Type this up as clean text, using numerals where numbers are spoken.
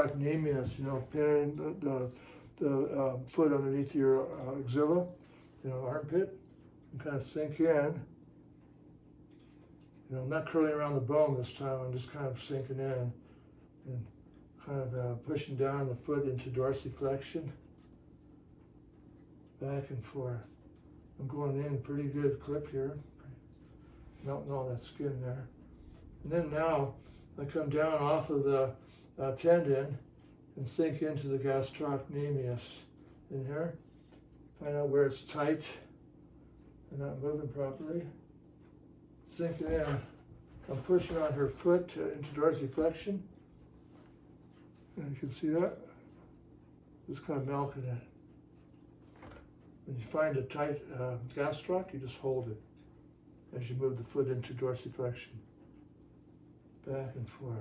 gastrocnemius, pinning the foot underneath your axilla, armpit, and kind of sink in. I'm not curling around the bone this time. I'm just kind of sinking in and kind of pushing down the foot into dorsiflexion, back and forth. I'm going in pretty good clip here, melting all that skin there. And then now I come down off of the tendon and sink into the gastrocnemius in here. Find out where it's tight and not moving properly. Sink it in. I'm pushing on her foot into dorsiflexion. And you can see that. Just kind of milking it. When you find a tight gastroc, you just hold it as you move the foot into dorsiflexion. Back and forth.